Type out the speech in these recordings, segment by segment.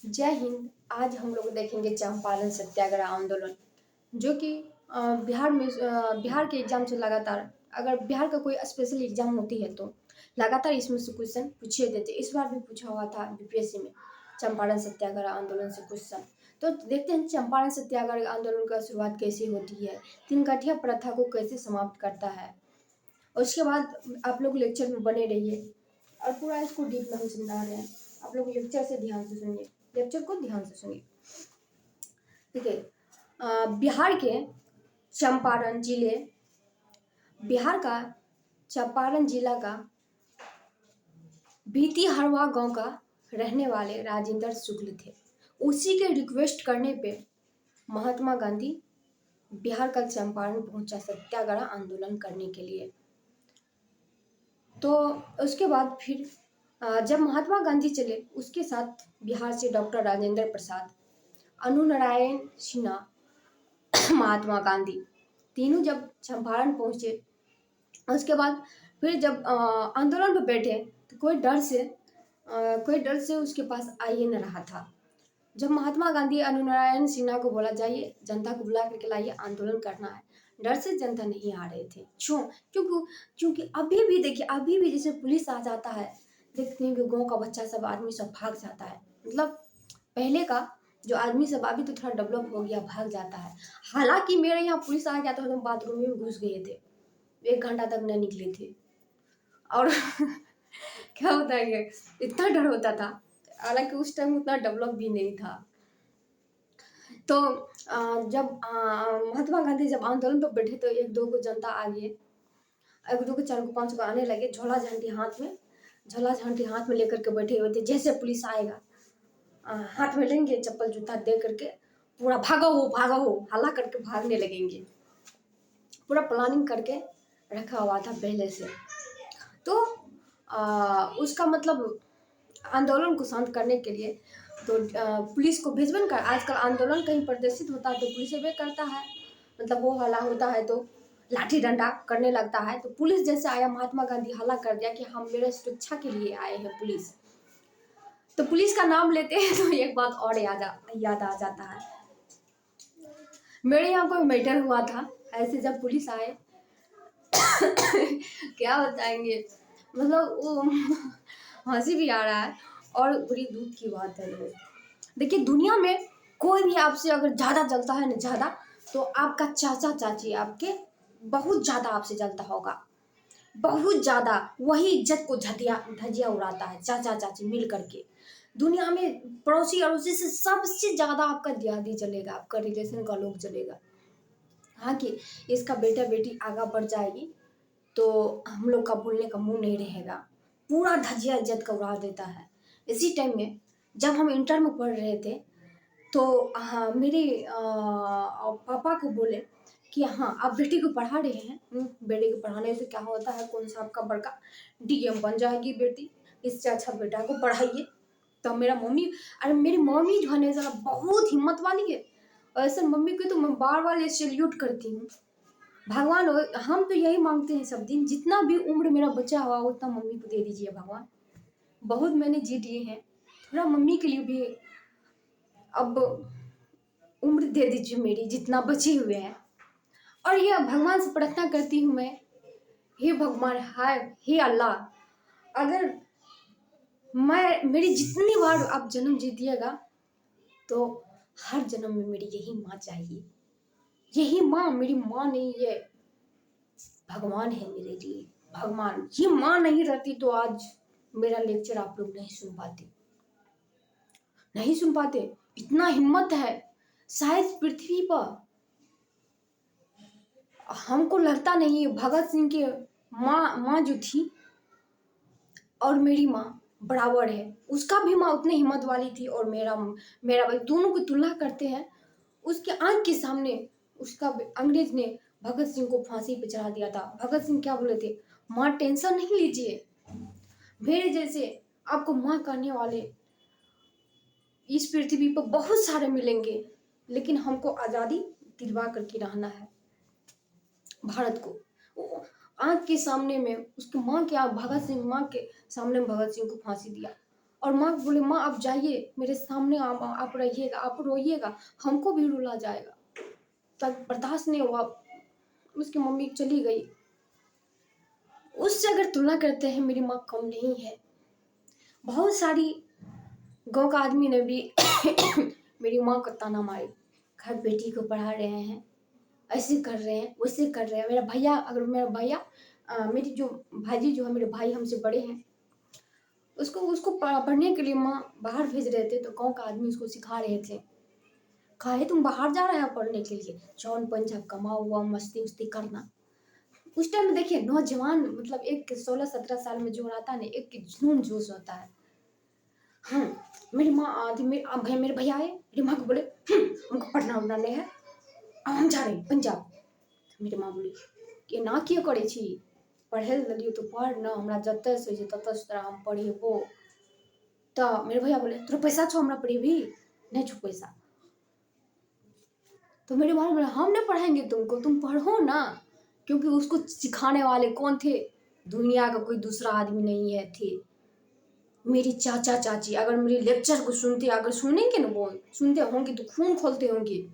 जय हिंद। आज हम लोग देखेंगे चंपारण सत्याग्रह आंदोलन, जो कि बिहार के एग्जाम से लगातार, अगर बिहार का कोई स्पेशल एग्जाम होती है तो लगातार इसमें से क्वेश्चन पूछे देते। इस बार भी पूछा हुआ था बीपीएससी में चंपारण सत्याग्रह आंदोलन से क्वेश्चन। तो देखते हैं चंपारण सत्याग्रह आंदोलन का शुरुआत कैसे होती है, तीन गठिया प्रथा को कैसे समाप्त करता है। और उसके बाद आप लोग लेक्चर में बने रहिए और पूरा इसको डीप में हम समझा रहे हैं। आप लोग लेक्चर से ध्यान से सुनिए, लेक्चर को ध्यान से सुनिए। ठीक है। बिहार के चंपारण जिले बिहार का चंपारण जिला का भीतिहरवा गांव का रहने वाले राजेंद्र शुक्ल थे। उसी के रिक्वेस्ट करने पे महात्मा गांधी बिहार का चंपारण पहुंचा सत्याग्रह आंदोलन करने के लिए। तो उसके बाद फिर जब महात्मा गांधी चले, उसके साथ बिहार से डॉक्टर राजेंद्र प्रसाद, अनुनारायण सिन्हा, महात्मा गांधी तीनों जब चंपारण पहुंचे, उसके बाद फिर जब आंदोलन पे बैठे तो कोई डर से उसके पास आ ही न रहा था। जब महात्मा गांधी अनुनारायण सिन्हा को बोला, जाइए जनता को बुला करके लाइए, आंदोलन करना है, डर से जनता नहीं आ रहे थे। क्यों? क्योंकि अभी भी देखिए, अभी भी जैसे पुलिस आ जाता है, देखते हैं कि गाँव का बच्चा सब आदमी सब भाग जाता है। मतलब पहले का जो आदमी सब अभी तो थोड़ा डेवलप हो गया, भाग जाता है। हालांकि मेरे यहाँ पुलिस आ गया तो हम बाथरूम में घुस गए थे, 1 घंटा तक न निकले थे। और क्या होता है कि इतना डर होता था, हालांकि उस टाइम उतना डेवलप भी नहीं था। तो जब महात्मा गांधी जब आंदोलन पर बैठे तो एक दो को जनता आ गई, एक दो को, चार को, 5 को आने लगे, झोला झांटी हाथ में लेकर के बैठे हुए थे। जैसे पुलिस आएगा हाथ में लेंगे, चप्पल जूता दे करके पूरा भागो हो हल्ला करके भागने लगेंगे। पूरा प्लानिंग करके रखा हुआ था पहले से। तो उसका मतलब आंदोलन को शांत करने के लिए तो पुलिस को भेजबन कर, आजकल आंदोलन कहीं प्रदर्शित होता है तो पुलिस भी करता है, मतलब वो हल्ला होता है तो लाठी डंडा करने लगता है। तो पुलिस जैसे आया, महात्मा गांधी हल्ला कर दिया कि हम मेरे सुरक्षा के लिए आए हैं पुलिस। तो पुलिस का नाम लेते हैं तो एक बात और याद आ जाता है। मेरे यहाँ कोई मैटर हुआ था ऐसे, जब पुलिस आए क्या बताएंगे, मतलब वो हंसी भी आ रहा है और बड़ी दुख की बात है। देखिए, दुनिया में कोई भी आपसे अगर ज्यादा जलता है ना, ज्यादा, तो आपका चाचा चाची आपके बहुत ज्यादा आपसे जलता होगा, बहुत ज्यादा। वही इज्जत को धजिया उड़ाता है, चाचा चाची मिल करके। दुनिया में पड़ोसी अड़ोसी से सबसे ज्यादा आपका दियादी जलेगा, आपका रिलेशन का लोग जलेगा। हाँ कि इसका बेटा बेटी आगा बढ़ जाएगी तो हम लोग का बोलने का मुंह नहीं रहेगा, पूरा धजिया इज्जत का उड़ा देता है। इसी टाइम में जब हम इंटर में पढ़ रहे थे तो हाँ, मेरे पापा को बोले कि हाँ आप बेटी को पढ़ा रहे हैं, बेटे को पढ़ाने से क्या होता है, कौन सा आपका बड़का डीएम बन जाएगी बेटी, इससे अच्छा बेटा को पढ़ाइए। तो मेरा मम्मी, अरे मेरी मम्मी जो है ना जरा बहुत हिम्मत वाली है, और ऐसे मम्मी को तो मैं बार बार सैल्यूट करती हूँ। भगवान हम तो यही मांगते हैं सब दिन, जितना भी उम्र मेरा बचा हुआ उतना मम्मी को दे दीजिए भगवान। बहुत मैंने जी दिए हैं, थोड़ा मम्मी के लिए भी अब उम्र दे दीजिए मेरी, जितना बचे हुए हैं। और यह भगवान से प्रार्थना करती हूँ मैं, हे भगवान, हाय हे अल्लाह, अगर मेरी जितनी बार आप जन्म जीतिएगा तो हर जन्म में मेरी यही माँ चाहिए। यही माँ मेरी माँ नहीं, ये भगवान है मेरे लिए, भगवान। ये माँ नहीं रहती तो आज मेरा लेक्चर आप लोग नहीं सुन पाते। इतना हिम्मत है शायद पृथ्वी पर, हमको लगता नहीं है। भगत सिंह के माँ जो थी और मेरी माँ बराबर है, उसका भी माँ उतनी हिम्मत वाली थी, और मेरा भाई, दोनों को तुलना करते हैं। उसके आंख के सामने उसका अंग्रेज ने भगत सिंह को फांसी पे चढ़ा दिया था। भगत सिंह क्या बोले थे, माँ टेंशन नहीं लीजिए, मेरे जैसे आपको माँ करने वाले इस पृथ्वी पर बहुत सारे मिलेंगे, लेकिन हमको आजादी दिलवा करके रहना है भारत को। आंख के सामने में उसकी माँ के, भगत सिंह माँ के सामने भगत सिंह को फांसी दिया। और माँ बोले माँ आप जाइए मेरे सामने, आप रहिएगा, आप रोइएगा, हमको भी रुला जाएगा। तब बर्दाश्त नहीं हुआ, उसकी मम्मी चली गई। उससे अगर तुलना करते हैं मेरी माँ कम नहीं है। बहुत सारी गांव का आदमी ने भी मेरी माँ को ताना मारे, घर बेटी को पढ़ा रहे हैं, ऐसे कर रहे हैं, वैसे कर रहे हैं। मेरा भैया, अगर मेरा भैया मेरी जो भाजी जो है, मेरे भाई हमसे बड़े हैं, उसको उसको पढ़ने के लिए माँ बाहर भेज रहे थे, तो गांव का आदमी उसको सिखा रहे थे, काहे तुम बाहर जा रहे हो पढ़ने के लिए, जौन पंजाब कमा हुआ मस्ती उस्ती करना। उस टाइम में देखिए नौजवान, मतलब एक 16-17 साल में जो आता है ना, एक जुनून जोश होता है। हाँ, मेरी माँ आधी मेरे भैया आए, मेरी माँ को बोले हमको पढ़ना उड़ना नहीं है, अब हम जा रहे हैं पंजाब। मेरी माँ बोली कि ना किए करे छी, पढ़े लियो तो पढ़ ना, हमरा जतऽ से जे ततऽ से तोरा हम पढ़ेबो। तो मेरे भैया बोले तोरा पैसा छो हमरा पढ़ेबी, नहीं छो पैसा। तो मेरे माँ बोले हम नहीं पढ़ाएंगे तुमको, तुम पढ़ो ना, क्योंकि उसको सिखाने वाले कौन थे, दुनिया का कोई दूसरा आदमी नहीं है थे, मेरी चाचा चाची। अगर मेरे लेक्चर को सुनते, अगर सुनेंगे ना, वो सुनते होंगे तो खून खोलते होंगे।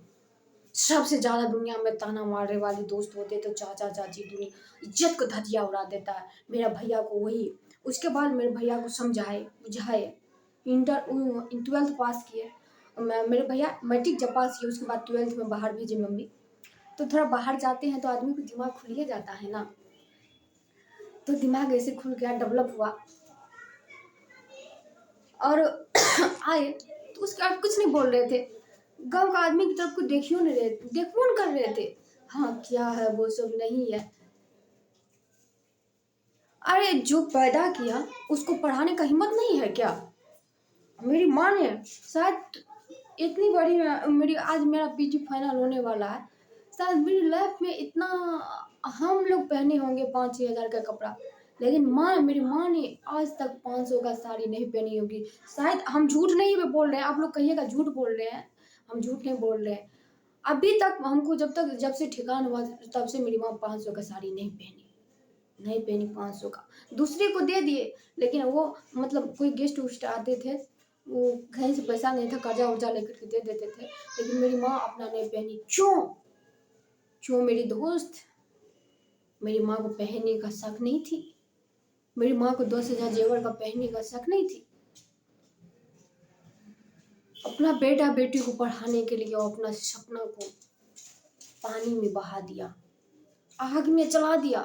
सबसे ज्यादा दुनिया में ताना मारने वाले दोस्त होते तो चाचा चाची, दुनिया इज्जत को धजिया उड़ा देता है। मेरा भैया को वही, उसके बाद मेरे भैया को समझाए बुझाए, 12th पास किए। मेरे भैया मैट्रिक जब पास किए, उसके बाद 12th में बाहर भेजे मम्मी। तो थोड़ा बाहर जाते हैं तो आदमी को दिमाग खुल जाता है ना, तो दिमाग ऐसे खुल गया, डेवलप हुआ और आए तो उसके बाद कुछ नहीं बोल रहे थे। गांव का आदमी की तरफ को देखियो नहीं रहे, देखो नहीं कर रहे थे, हाँ क्या है वो सब नहीं है। अरे जो पैदा किया उसको पढ़ाने का हिम्मत नहीं है क्या? मेरी माँ ने शायद इतनी बड़ी, मेरी आज मेरा पीजी फाइनल होने वाला है, शायद मेरी लाइफ में इतना हम लोग पहने होंगे 5-6 हज़ार का कपड़ा, लेकिन मेरी माँ ने आज तक 500 का साड़ी नहीं पहनी होगी। शायद हम झूठ नहीं बोल रहे हैं, आप लोग कहिएगा झूठ बोल रहे हैं, हम झूठ नहीं बोल रहे हैं। अभी तक हमको जब से ठिकाना हुआ तब से मेरी माँ 500 का साड़ी नहीं पहनी, नहीं पहनी 500 का। दूसरे को दे दिए, लेकिन वो मतलब कोई गेस्ट उस्ट आते थे, वो कहीं से पैसा नहीं था, कर्जा उर्जा लेकर के दे देते थे, लेकिन मेरी माँ अपना नहीं पहनी। क्यों? क्यों? मेरी दोस्त, मेरी माँ को पहनने का शक नहीं थी, मेरी माँ को 10,000 जेवर का पहनने का शक नहीं थी। अपना बेटा बेटी को पढ़ाने के लिए और अपना सपना को पानी में बहा दिया, आग में चला दिया,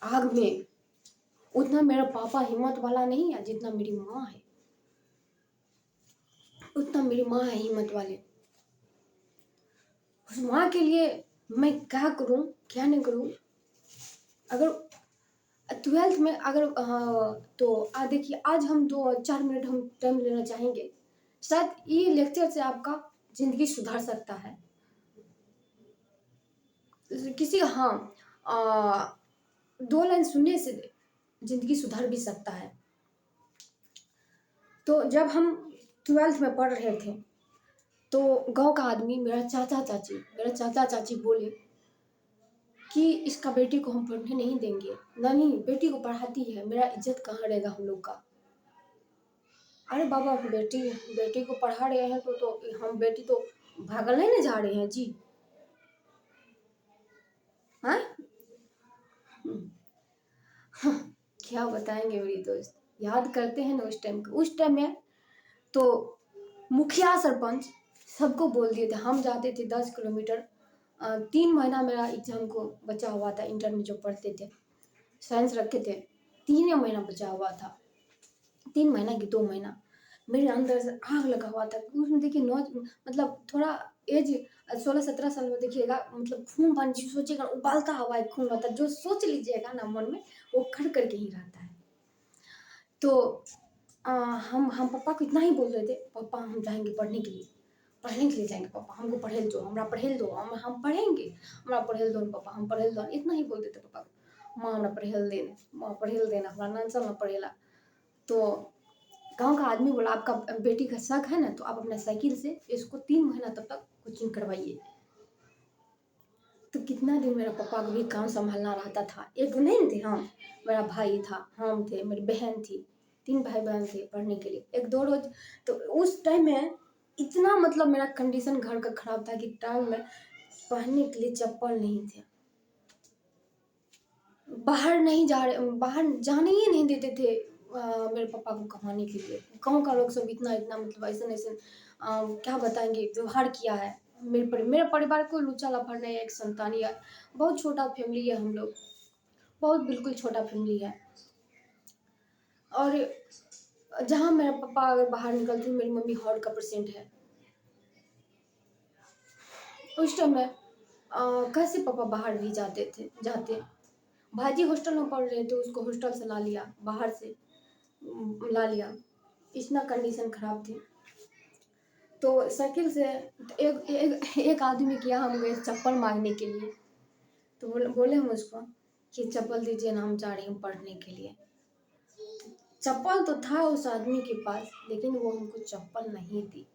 आग में। उतना मेरा पापा हिम्मत वाला नहीं है जितना मेरी माँ है, उतना मेरी माँ है हिम्मत वाले। उस माँ के लिए मैं क्या करूं क्या नहीं करूं। अगर 12th में अगर तो देखिए आज हम 2-4 मिनट हम टाइम लेना चाहेंगे, शायद ये लेक्चर से आपका जिंदगी सुधार सकता है किसी। हाँ, 2 लाइन सुनने से जिंदगी सुधर भी सकता है। तो जब हम 12th में पढ़ रहे थे तो गांव का आदमी, मेरा चाचा चाची बोले कि इसका बेटी को हम पढ़ने नहीं देंगे। नहीं, बेटी को पढ़ाती है, मेरा इज्जत कहाँ रहेगा हम लोग का। अरे बाबा, बेटी को पढ़ा रहे हैं तो हम बेटी तो भागल नहीं जा रहे हैं जी। हाँ, क्या बताएंगे मेरी दोस्त, याद करते हैं ना उस टाइम में तो मुखिया सरपंच सबको बोल दिए थे। हम जाते थे 10 किलोमीटर, 3 महीना मेरा एग्जाम को बचा हुआ था, इंटर में जो पढ़ते थे, साइंस रखे थे, 3 महीना बचा हुआ था, 3 महीना की 2 महीना मेरे अंदर से आग लगा हुआ था। उसमें देखिए मतलब थोड़ा एज 16-17 साल में देखिएगा, मतलब खून पानी जो सोचेगा उबालता हुआ एक खून रहता है, जो सोच लीजिएगा ना मन में वो कर करके ही रहता है। तो हम पापा को इतना ही बोल रहे थे, पापा हम जाएंगे पढ़ने के लिए जाएंगे, पापा हमको पढ़ेल दो, हमरा पढ़ेल दो, हम पढ़ेंगे, हमरा पढ़ेल दो पापा, हम पढ़ेल दो, इतना ही बोल देते पापा को। माँ हमरा पढ़ेल देना, हमरा नानसा ना पढ़ेला। तो गांव का आदमी बोला आपका बेटी का शक है ना, तो आप अपना साइकिल से इसको 3 महीना तब तक कोचिंग करवाइए। तो कितना दिन मेरा पापा को भी काम संभालना रहता था, एक नहीं थे हम, मेरा भाई था, हम थे, मेरी बहन थी, 3 भाई बहन थे पढ़ने के लिए। एक दो रोज तो उस टाइम में इतना मतलब मेरा कंडीशन घर का खराब था कि टाइम में पहनने के लिए चप्पल नहीं थे। बाहर जाने ही नहीं देते थे मेरे पापा को कमाने के लिए। गाँव का लोग सब इतना इतना मतलब ऐसे क्या बताएंगे व्यवहार किया है। मेरे परिवार को लूचा लफड़ नहीं है, एक संतान है, बहुत छोटा फैमिली है हम लोग, बहुत बिल्कुल छोटा फैमिली है। और जहाँ मेरे पापा अगर बाहर निकलते, मेरी मम्मी हार्ट का पेशेंट है। उस टाइम में कैसे पापा बाहर भी जाते भाजी हॉस्टल में पढ़ रहे थे, उसको हॉस्टल से ला लिया, बाहर से ला लिया, इतना कंडीशन खराब थी। तो साइकिल से एक आदमी किया हम गए चप्पल मांगने के लिए। तो बोले हम उसको कि चप्पल दीजिए ना, हम जा रहे हैं पढ़ने के लिए। चप्पल तो था उस आदमी के पास, लेकिन वो हमको चप्पल नहीं दी।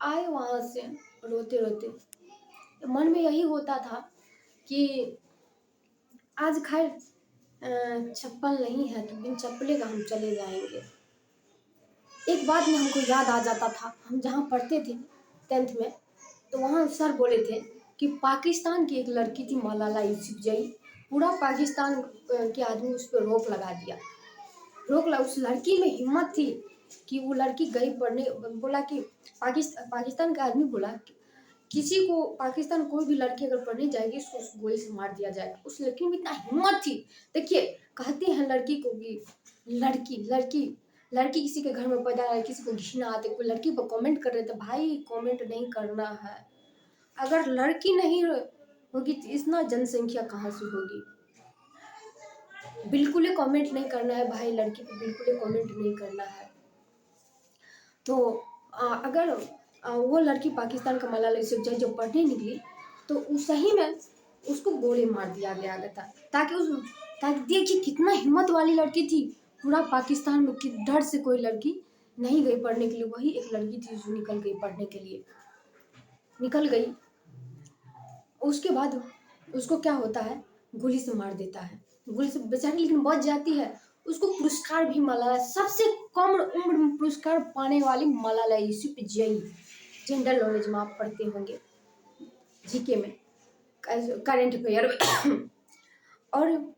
आए वहाँ से रोते रोते, तो मन में यही होता था कि आज खैर चप्पल नहीं है तो बिन चप्पले का हम चले जाएंगे। एक बात में हमको याद आ जाता था, हम जहाँ पढ़ते थे 10th में, तो वहाँ सर बोले थे कि पाकिस्तान की एक लड़की थी मलाला यूसुफजई, पूरा पाकिस्तान के आदमी उस पर रोक लगा दिया। उस लड़की में हिम्मत थी कि वो लड़की गई पढ़ने, बोला कि पाकिस्तान का आदमी बोला कि किसी को पाकिस्तान कोई भी लड़की अगर पढ़ने जाएगी उसको गोली से मार दिया जाएगा। उस लड़की में इतना हिम्मत थी। देखिए कहते हैं लड़की को कि लड़की किसी के घर में पैदा है, किसी को घिना आते, कोई लड़की पर कमेंट कर रहे थे, भाई कमेंट नहीं करना है। अगर लड़की नहीं होगी तो इतना जनसंख्या कहाँ से होगी। बिल्कुल ही कमेंट नहीं करना है भाई, लड़की पे बिल्कुल ही कमेंट नहीं करना है। तो अगर वो लड़की पाकिस्तान का मलाला यूसुफजई जो पढ़ने निकली, तो सही में उसको गोली मार दिया गया था, ताकि देखिए कितना हिम्मत वाली लड़की थी। पूरा पाकिस्तान में कि डर से कोई लड़की नहीं गई पढ़ने के लिए, वही एक लड़की थी जो निकल गई पढ़ने के लिए, निकल गई। उसके बाद उसको क्या होता है, गोली से मार देता है, गोली से बेचारी लेकिन बच जाती है। उसको पुरस्कार भी मलाला, सबसे कम उम्र में पुरस्कार पाने वाली मलाला यूसुफजई, जनरल नॉलेज में आप पढ़ते होंगे, जीके में, करंट अफेयर में। और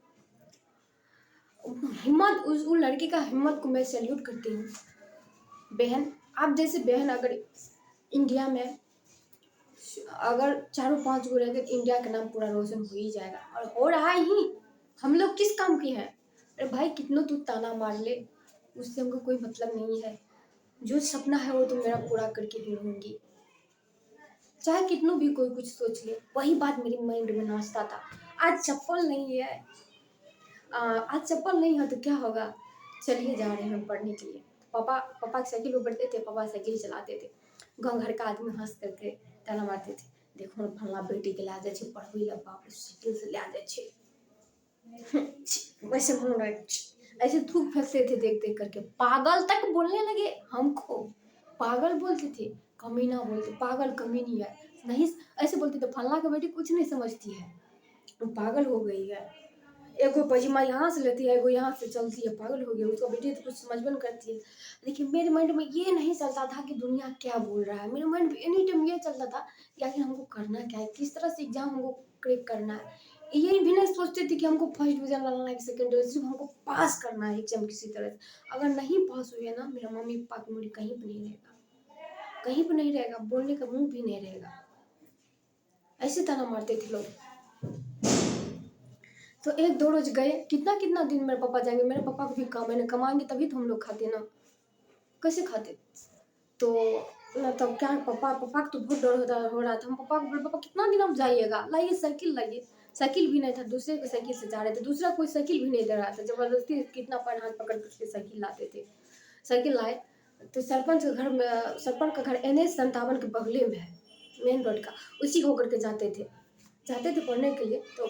हिम्मत, उस लड़की का हिम्मत को मैं सैल्यूट करती हूँ। बहन, आप जैसे बहन अगर इंडिया में अगर 4-5 गो रहेंगे तो इंडिया का नाम पूरा रोशन हो ही जाएगा, और हो रहा ही। हम लोग किस काम के हैं? अरे भाई कितनों तू ताना मार ले, उससे हमको कोई मतलब नहीं है। जो सपना है वो तो मेरा पूरा करके ही रहूंगी, चाहे कितनों भी कोई कुछ सोच ले। वही बात मेरी माइंड में नाचता था। आज चप्पल नहीं है, आज चप्पल नहीं है तो क्या होगा, चलिए जा रहे हैं पढ़ने के लिए। पापा साइकिल पर बढ़ते थे, पापा साइकिल चलाते थे। गाँव घर का आदमी हंस करके ताना मारते थे, देखो ना फल्ला बेटी के ला जाए छे पढ़बे ला, बाप साइकिल से ला जाए छे। वैसे ऐसे थूक फेंकते थे देख देख करके, पागल तक बोलने लगे हमको, पागल बोलते थे, कमीना बोलते, पागल कमीनी है, नहीं ऐसे बोलते थे, फल्ला की बेटी कुछ नहीं समझती है, वो पागल हो गई है। एगो पजामा यहाँ से लेती है, एगो यहाँ से चलती है, पागल हो गई, उसका बेटी तो कुछ समझ में करती है। लेकिन मेरे माइंड में ये नहीं चलता था कि दुनिया क्या बोल रहा है। मेरे माइंड में एनी टाइम ये चलता था कि आखिर हमको करना क्या है, किस तरह से एग्जाम हमको क्रैक करना है। ये भी नहीं सोचते थे कि हमको फर्स्ट डिवीजन लाना है, सेकंड डिवीजन, सिर्फ हमको पास करना है एग्जाम किसी तरह से। अगर नहीं पास हुए ना, मेरा मम्मी पापा की मुड़ी कहीं पर नहीं रहेगा, कहीं पर नहीं रहेगा, बोलने का मुंह भी नहीं रहेगा। ऐसे ताना मारते थे लोग। तो एक दो रोज गए, कितना कितना दिन मेरे पापा जाएंगे, मेरे पापा को भी काम है ना, कमाएंगे तभी तो हम लोग खाते ना, कैसे खाते। तो ना तब क्या, पापा को तो बहुत डर हो रहा था। हम पापा को बोले, पापा कितना दिन आप जाइएगा, लाइए साइकिल लाइए। साइकिल भी नहीं था, दूसरे के साइकिल से जा रहे थे, दूसरा कोई साइकिल भी नहीं दे रहा था, जबरदस्ती कितना पैर हाथ पकड़ कर साइकिल लाते थे। साइकिल लाए तो सरपंच का घर NH57 के बगले में है, मेन रोड का, उसी होकर के जाते थे पढ़ने के लिए। तो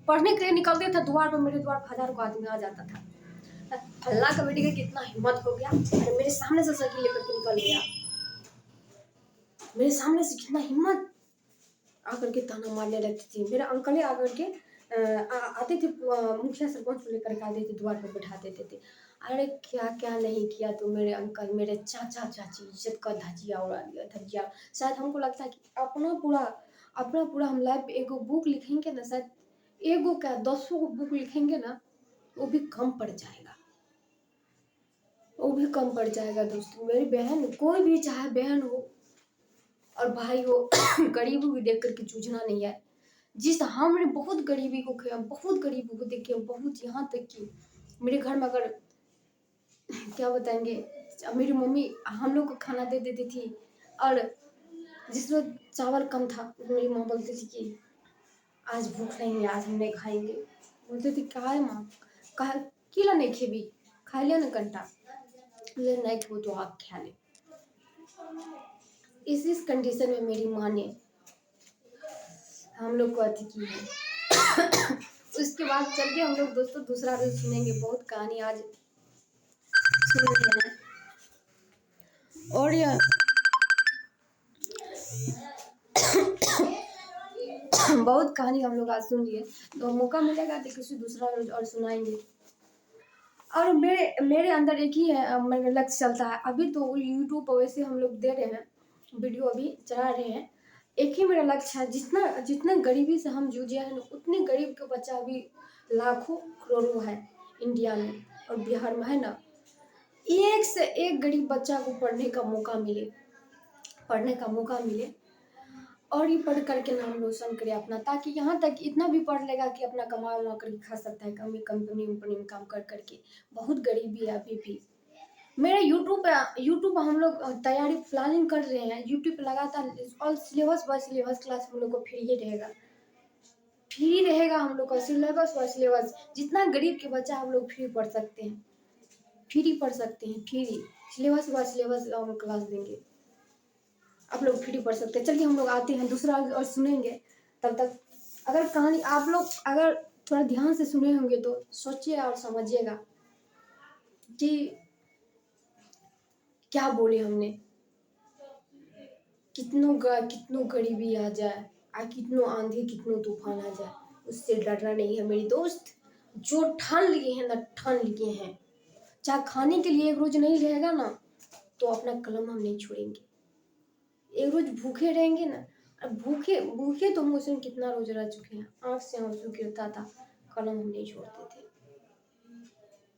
पढ़ने के लिए निकलते थे, द्वार पर मेरे द्वार पर 1000 को आदमी आ जाता था। अल्लाह का बेटी का कितना हिम्मत हो गया, अरे मेरे सामने से साइकिल लेकर के निकल गया, मेरे सामने से कितना हिम्मत आकर के ताना मारने लगती थी। मेरा अंकल आकर के आते थे, मुखिया सरपंच को लेकर के आते थे, द्वार पर बैठा देते थे। अरे क्या क्या नहीं किया तो मेरे अंकल, मेरे चाचा चाची इज्जत का धजिया उड़ा दिया, धजिया। शायद हमको लगता है कि अपना पूरा हम लाइफ एगो बुक लिखेंगे ना, शायद एगो क्या 10 को बुक लिखेंगे ना, वो भी कम पड़ जाएगा, वो भी कम पड़ जाएगा। दोस्तों, मेरी बहन, कोई भी चाहे बहन हो और भाई हो, गरीबी को देख करके जूझना नहीं है। जिस हमने बहुत गरीबी को किया, बहुत गरीबी को देखे, बहुत, यहाँ तक कि मेरे घर में अगर क्या बताएंगे, मेरी मम्मी हम लोग को खाना दे देती थी, और जिस रोज चावल कम था मेरी माँ बोलती थी कि आज भूख नहीं है, आज हम नहीं खाएंगे। बोलते थे क्या है माँ, कहा किला नहीं खेबी, खा लिया ना कंटा, ले नहीं खो तो आप खा ले। इस कंडीशन में मेरी माँ ने हम लोग को अति की है। उसके बाद चल के हम लोग दोस्तों दूसरा रोज सुनेंगे, बहुत कहानी आज सुन रहे हैं। और यह बहुत कहानी हम लोग आज सुन लिए, तो मौका मिलेगा तो किसी दूसरा रोज और सुनाएंगे। और मेरे अंदर एक ही है, मेरा लक्ष्य चलता है अभी तो यूट्यूब पर वैसे हम लोग दे रहे हैं, वीडियो अभी चला रहे हैं। एक ही मेरा लक्ष्य है, जितना जितना गरीबी से हम जूझे हैं ना, उतने गरीब के बच्चा अभी लाखों करोड़ों है इंडिया में और बिहार में है ना। एक से एक गरीब बच्चा को पढ़ने का मौका मिले, पढ़ने का मौका मिले, और ये पढ़ करके नाम रोशन करे अपना, ताकि यहाँ तक इतना भी पढ़ लेगा कि अपना कमा उमा करके खा सकता है, कमी कंपनी वंपनी में काम कर करके। बहुत गरीबी है अभी भी। मेरे यूट्यूब हम लोग तैयारी प्लानिंग कर रहे हैं, यूट्यूब पे लगातार, और सिलेबस बाय सिलेबस क्लास हम लोग को फ्री रहेगा, फ्री रहेगा हम लोग का सिलेबस बाय सिलेबस। जितना गरीब के बच्चा हम लोग फ्री पढ़ सकते हैं, फ्री पढ़ सकते हैं, फ्री सिलेबस बाय सिलेबस हम क्लास देंगे, आप लोग फ्री पढ़ सकते हैं। चलिए हम लोग आते हैं दूसरा और सुनेंगे। तब तक अगर कहानी आप लोग अगर थोड़ा ध्यान से सुने होंगे तो सोचिए और समझिएगा कि क्या बोले हमने। कितनो गरीबी आ जाए, कितनो आंधी कितनो तूफान आ जाए, उससे डरना नहीं है मेरी दोस्त। जो ठान लिए हैं ना, ठान लिए हैं, चाहे खाने के लिए एक रोज नहीं रहेगा ना, तो अपना कलम हम नहीं छोड़ेंगे। एक रोज भूखे रहेंगे ना, भूखे भूखे तो मौसम कितना रोज रह चुके हैं, आंख से आंसू गिरता था, कलम हम नहीं छोड़ते थे।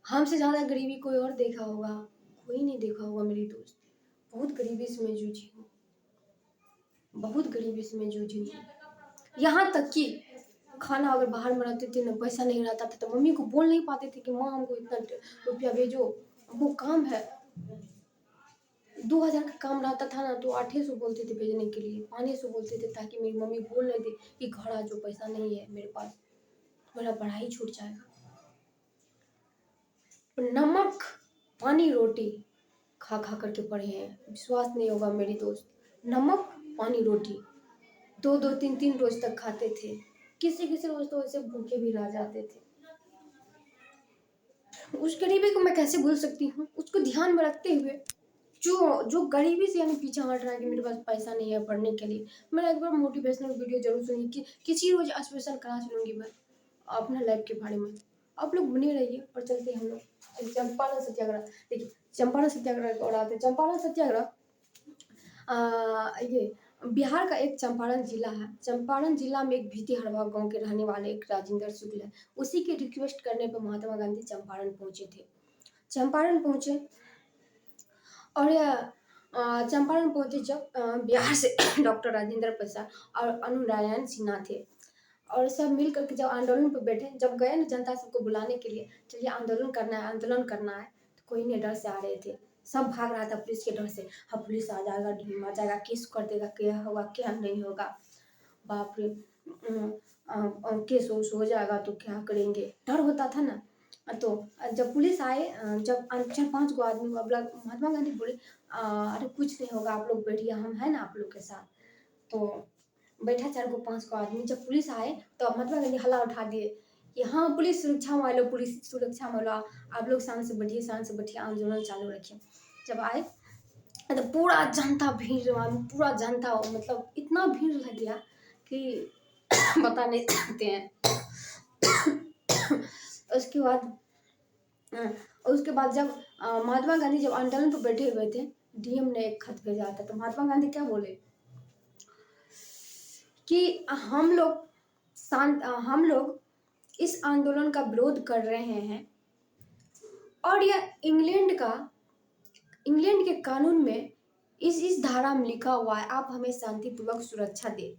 हमसे ज्यादा गरीबी कोई और देखा होगा? कोई नहीं देखा होगा मेरी दोस्त। बहुत गरीबी से मैं जूझी हूँ, बहुत गरीबी से मैं जूझी हूँ। यहाँ तक कि खाना अगर बाहर बनाते थे ना, पैसा नहीं रहता था तो मम्मी को बोल नहीं पाते थे कि माँ हमको इतना रुपया भेजो, हमको काम है। 2000 का काम रहता था ना तो 800 बोलते थे भेजने के लिए, 500 बोलते थे, ताकि मेरी मम्मी बोल नहीं दे कि घर आ जो, पैसा नहीं है मेरे पास, मेरा पढ़ाई छूट जाएगा। नमक पानी रोटी खा खा करके पढ़े हैं, विश्वास नहीं होगा मेरी दोस्त। नमक पानी रोटी 2-2 3-3 रोज तक खाते थे, किसी किसी रोज तो ऐसे भूखे भी रह जाते थे। उस गरीबी को मैं कैसे भूल सकती हूँ, उसको ध्यान में रखते हुए जो जो गरीबी से यानी पीछा हट रहा है कि मेरे पास पैसा नहीं है पढ़ने के लिए। मैं एक बार मोटिवेशनल वीडियो जरूर सुनूंगी कि किसी रोज स्पेशल क्लास लूंगी मैं अपने लाइफ के बारे में। आप लोग बने रहिए और चलते हैं हम लोग चंपारण सत्याग्रह। देखिए चंपारण सत्याग्रह और आते, चंपारण सत्याग्रह ये बिहार का एक चंपारण जिला है। चंपारण जिला में एक भीतिहरवा गांव के रहने वाले एक राजेंद्र शुक्ल है, उसी के रिक्वेस्ट करने पर महात्मा गांधी चंपारण पहुंचे थे। चंपारण पहुंचे और चंपारण पहुंचे जब बिहार से डॉक्टर राजेंद्र प्रसाद और अनुनारायण सिन्हा थे, और सब मिल करके जब आंदोलन पर बैठे, जब गए ना जनता सबको बुलाने के लिए, चलिए आंदोलन करना है, आंदोलन करना है, तो कोई नहीं, डर से आ रहे थे, सब भाग रहा था पुलिस के डर से। हाँ पुलिस आ जाएगा, ढीम आ जाएगा, केस कर देगा, क्या होगा क्या नहीं होगा, बाप रे, केस वोस हो जाएगा तो क्या करेंगे, डर होता था ना। तो जब पुलिस आए, जब 4-5 गो आदमी, महात्मा गांधी बोले अरे कुछ नहीं होगा, आप लोग बैठिए, हम है ना आप लोग के साथ। तो बैठा 4-5 गो आदमी। जब पुलिस आए तो महात्मा गांधी हल्ला उठा दिए कि हाँ पुलिस सुरक्षा वालों, पुलिस सुरक्षा वालों, आप लोग शांत से बैठिए, शांत से बैठिए, आंदोलन चालू रखिए। जब आए तो पूरा जनता भीड़, पूरा जनता, मतलब इतना भीड़ लग गया कि बता नहीं सकते हैं। उसके बाद उसके बाद जब महात्मा गांधी जब आंदोलन पर बैठे हुए थे, डीएम ने एक खत भेजा था, तो महात्मा गांधी क्या बोले कि हम लोग इस आंदोलन का विरोध कर रहे हैं और यह इंग्लैंड के कानून में इस धारा में लिखा हुआ है, आप हमें शांतिपूर्वक सुरक्षा दे।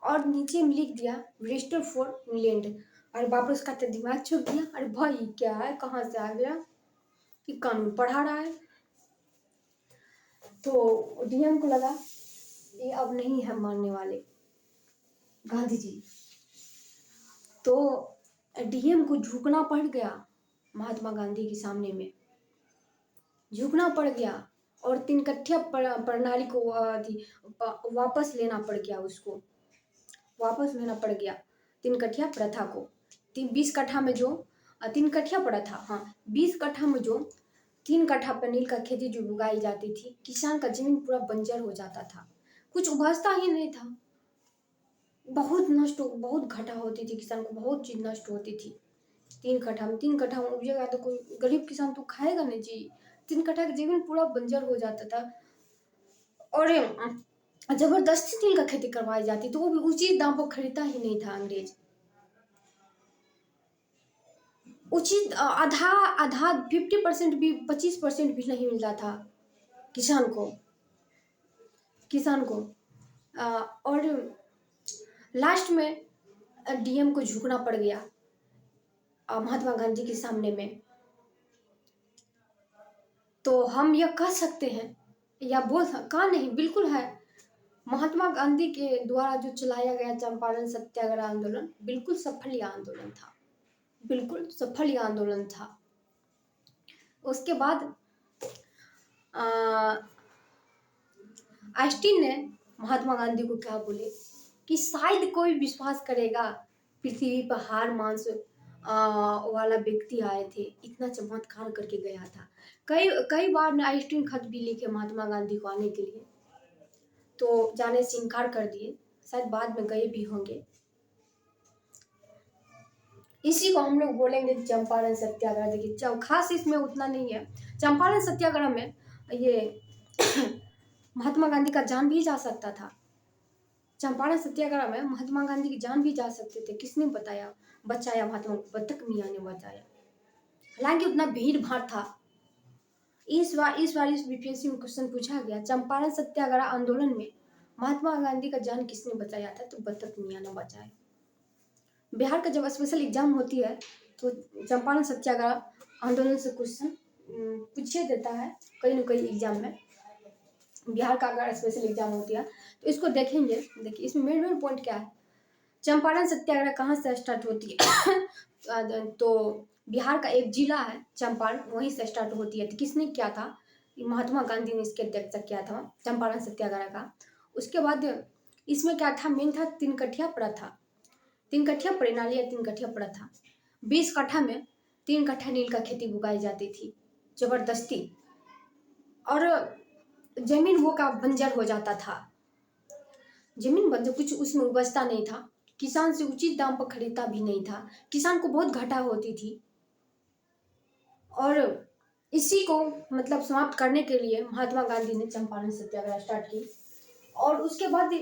और नीचे में लिख दिया रजिस्टर फॉर इंग्लैंड। और बाप रे, उसका तो दिमाग चुक गया, अरे भाई क्या है, कहाँ से आ गया कि कानून पढ़ा रहा है। तो डीएम को लगा ये अब नहीं है मानने वाले गांधी जी, तो डीएम को झुकना पड़ गया, महात्मा गांधी के सामने में झुकना पड़ गया और तीनकठिया प्रणाली को वापस लेना पड़ गया, उसको वापस लेना पड़ गया तीनकठिया प्रथा को। 20 कट्ठा में जो 3 कट्ठा प्रथा, हाँ 20 कट्ठा में जो 3 कट्ठा पनीर का खेती जो उगाई जाती थी, किसान का जमीन पूरा बंजर हो जाता था, कुछ उगाता ही नहीं था, बहुत घटा होती थी, किसान को बहुत चीज नष्ट होती थी। 3 कट्ठा में उपजेगा तो कोई गरीब किसान तो खाएगा नहीं जी। 3 कट्ठा का जमीन पूरा बंजर हो जाता था और जबरदस्ती तिल का खेती करवाई जाती, तो वो भी उचित दाम पर खरीदता ही नहीं था अंग्रेज। उचित आधा आधा 50% भी 25% भी नहीं मिलता था किसान को और लास्ट में डीएम को झुकना पड़ गया महात्मा गांधी के सामने में। तो हम यह कह सकते हैं या कहा नहीं, बिल्कुल है, महात्मा गांधी के द्वारा जो चलाया गया चंपारण सत्याग्रह आंदोलन बिल्कुल सफल आंदोलन था, बिल्कुल सफल आंदोलन था। उसके बाद आइंस्टीन ने महात्मा गांधी को क्या बोले कि शायद कोई विश्वास करेगा पृथ्वी पर हार मांस वाला व्यक्ति आए थे, इतना चमत्कार करके गया था। कई बार आइंस्टीन खत भी लिखे महात्मा गांधी को आने के लिए, तो जाने से इनकार कर दिए, शायद बाद में गए भी होंगे। इसी को हम लोग बोलेंगे चंपारण सत्याग्रह। देखिए खास इसमें उतना नहीं है, चंपारण सत्याग्रह में ये महात्मा गांधी का जान भी जा सकता था। चंपारण सत्याग्रह में महात्मा गांधी की जान भी जा सकते थे, किसने बचाया महात्मा को, बत्तख मियाँ ने बचाया। हालांकि उतना भीड़ भाड़ था। इस बार इस बीपीएससी में क्वेश्चन पूछा गया, चंपारण सत्याग्रह आंदोलन में महात्मा गांधी का जान किसने बचाया था, तो बत्तख मियाँ ने बचाया। बिहार का जब स्पेशल एग्जाम होती है तो चंपारण सत्याग्रह आंदोलन से क्वेश्चन पूछे देता है कहीं न कहीं एग्जाम में। बिहार का अगर स्पेशल एग्जाम होती है तो इसको देखेंगे। देखिए इसमें मेन पॉइंट क्या है, चंपारण सत्याग्रह कहाँ से स्टार्ट होती है तो बिहार का एक जिला है चंपारण, वहीं से स्टार्ट होती है। तो किसने किया था, महात्मा गांधी ने इसकी अध्यक्षता किया था चंपारण सत्याग्रह का। उसके बाद इसमें क्या था, मेन था 3 कट्ठा प्रथा, 3 कट्ठा प्रणाली या 3 कट्ठा प्रथा। 20 कट्ठा में 3 कट्ठा नील का खेती उगाई जाती थी जबरदस्ती, और जमीन वो का बंजर हो जाता था, जमीन बंजर, कुछ उसमें उपजता नहीं था, किसान से उचित दाम पर खरीदता भी नहीं था, किसान को बहुत घाटा होती थी। और इसी को मतलब समाप्त करने के लिए महात्मा गांधी ने चंपारण सत्याग्रह स्टार्ट की। और उसके बाद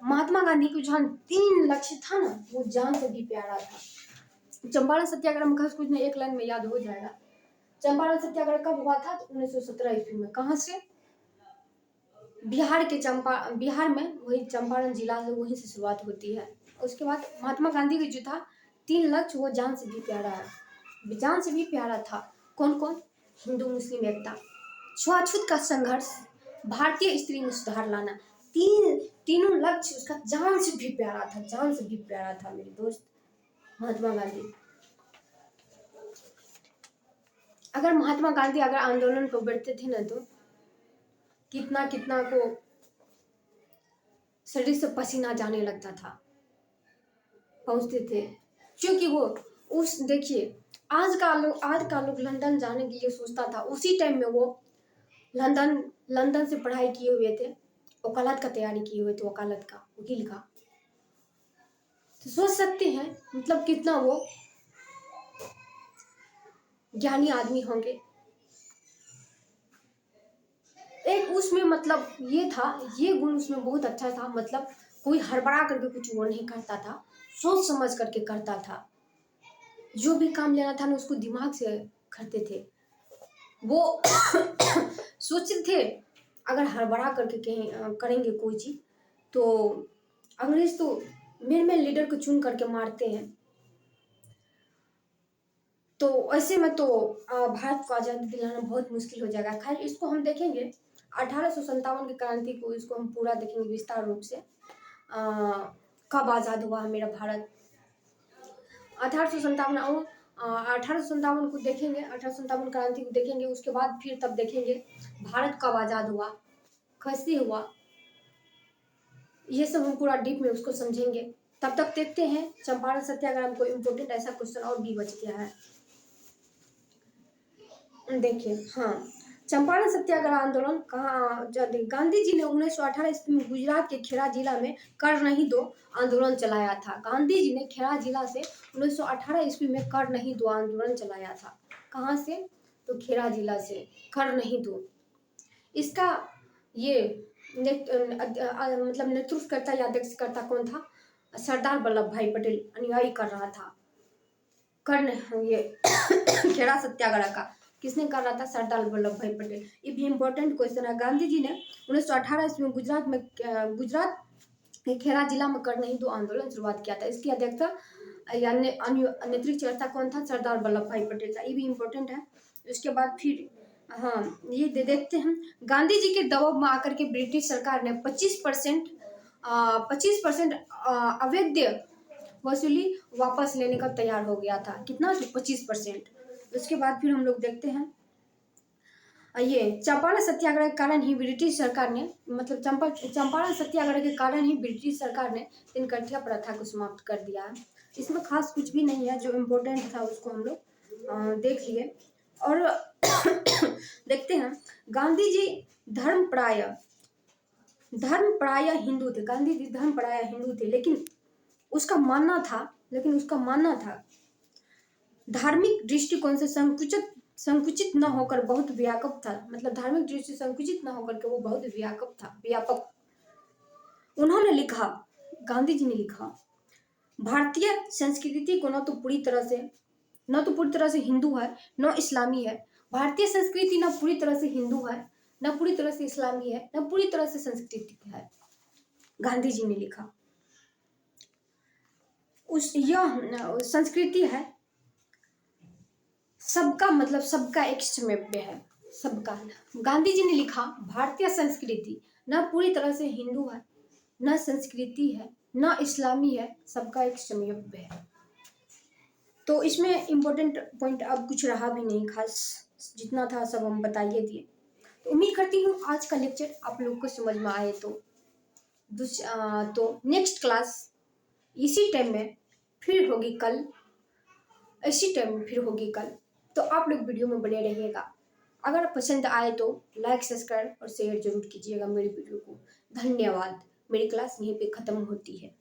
महात्मा गांधी को जहाँ 3 लक्ष्य था ना, वो जान से भी प्यारा था। चंपारण सत्याग्रह में खास कुछ नहीं, एक लाइन में याद हो जाएगा। चंपारण सत्याग्रह कब हुआ था, तो 1917 ईस्वी में। कहाँ से, बिहार में वही चंपारण जिला से, वहीं से शुरुआत होती है। उसके बाद महात्मा गांधी का जो था 3 लक्ष्य, वो जान से भी प्यारा है, जान से भी प्यारा था। कौन कौन, हिंदू मुस्लिम एकता, छुआछूत का संघर्ष, भारतीय स्त्री में सुधार लाना, तीनों लक्ष्य उसका जान से भी प्यारा था, जान से भी प्यारा था मेरे दोस्त महात्मा गांधी। अगर महात्मा गांधी अगर आंदोलन को बैठते थे ना, तो कितना कितना को शरीर से पसीना जाने लगता था, पहुंचते थे, क्योंकि वो उस देखिए आज का लोग लंदन जाने के लिए सोचता था, उसी टाइम में वो लंदन से पढ़ाई किए हुए थे, वकालत का तैयारी किए हुए थे, वकील का। तो सोच सकते हैं मतलब कितना वो ज्ञानी आदमी होंगे। एक उसमें मतलब ये था, ये गुण उसमें बहुत अच्छा था, मतलब कोई हड़बड़ा करके कुछ वो नहीं करता था, सोच समझ करके करता था। जो भी काम लेना था ना उसको दिमाग से करते थे वो। सोचते थे अगर हड़बड़ा करके कहीं करेंगे कोई चीज तो अंग्रेज तो मेन लीडर को चुन करके मारते हैं। तो ऐसे में तो भारत को आज़ादी दिलाना बहुत मुश्किल हो जाएगा। खैर इसको हम देखेंगे 1857 की क्रांति को, इसको हम पूरा देखेंगे विस्तार रूप से। कब आज़ाद हुआ मेरा भारत, 1857 और 1857 को देखेंगे, 1857 क्रांति को देखेंगे, उसके बाद फिर तब देखेंगे भारत कब आज़ाद हुआ, कैसे हुआ, ये सब हम पूरा डीप में उसको समझेंगे। तब तक देखते हैं चंपारण सत्याग्रह को इम्पोर्टेंट ऐसा क्वेश्चन और भी बच गया है। देखिए हाँ, चंपारण सत्याग्रह आंदोलन कहाँ, गांधी जी ने 1918 ईस्वी में गुजरात के खेड़ा जिला में कर नहीं दो आंदोलन चलाया था। गांधी जी ने खेड़ा जिला से 1918 ईस्वी में कर नहीं दो आंदोलन चलाया था। कहाँ से, तो खेड़ा जिला से कर नहीं दो। इसका ये मतलब नेतृत्वकर्ता या अध्यक्षकर्ता कौन था, सरदार वल्लभ भाई पटेल अनुयायी कर रहा था। कर्ण ये खेड़ा सत्याग्रह का किसने कर रहा था, सरदार वल्लभ भाई पटेल। ये भी इम्पोर्टेंट क्वेश्चन है। गांधी जी ने 1918 ईस्वी में गुजरात के खेड़ा जिला में कर नहीं दो आंदोलन शुरुआत किया था। इसकी अध्यक्षता या नेतृत्वकर्ता कौन था, सरदार वल्लभ भाई पटेल था। ये भी इम्पोर्टेंट है। उसके बाद फिर हाँ ये देखते हैं, गांधी जी के दबाव में आकर के ब्रिटिश सरकार ने 25% अवैध वसूली वापस लेने का तैयार हो गया था। कितना, तो 25%। उसके बाद फिर हम लोग देखते हैं ये चंपारण सत्याग्रह के कारण ही ब्रिटिश सरकार ने, मतलब चंपारण सत्याग्रह के कारण ही ब्रिटिश सरकार ने तीनकंठिया प्रथा को समाप्त कर दिया है। इसमें खास कुछ भी नहीं है, जो इम्पोर्टेंट था उसको हम लोग देख लिए। और देखते हैं गांधी जी धर्मप्राय हिंदू थे। गांधी जी धर्मप्राय हिंदू थे, लेकिन उसका मानना था धार्मिक दृष्टिकोण से संकुचित न होकर बहुत व्यापक था। मतलब धार्मिक दृष्टि से संकुचित न होकर के वो बहुत व्यापक। उन्होंने लिखा, गांधी जी ने लिखा, भारतीय संस्कृति को न तो पूरी तरह से हिंदू है न इस्लामी है। भारतीय संस्कृति न पूरी तरह से हिंदू है, न पूरी तरह से इस्लामी है, न पूरी तरह से संस्कृति है। गांधी जी ने लिखा यह संस्कृति है सबका, मतलब सबका एकमेव है, सबका। गांधी जी ने लिखा भारतीय संस्कृति न पूरी तरह से हिंदू है, न संस्कृति है, न इस्लामी है, सबका एकमेव है। तो इसमें इम्पोर्टेंट पॉइंट अब कुछ रहा भी नहीं खास, जितना था सब हम बताइए दिए। तो उम्मीद करती हूँ आज का लेक्चर आप लोग को समझ में आए। तो नेक्स्ट क्लास इसी टाइम में फिर होगी कल, तो आप लोग वीडियो में बने रहिएगा। अगर पसंद आए तो लाइक, सब्सक्राइब और शेयर जरूर कीजिएगा मेरी वीडियो को। धन्यवाद। मेरी क्लास यहीं पे ख़त्म होती है।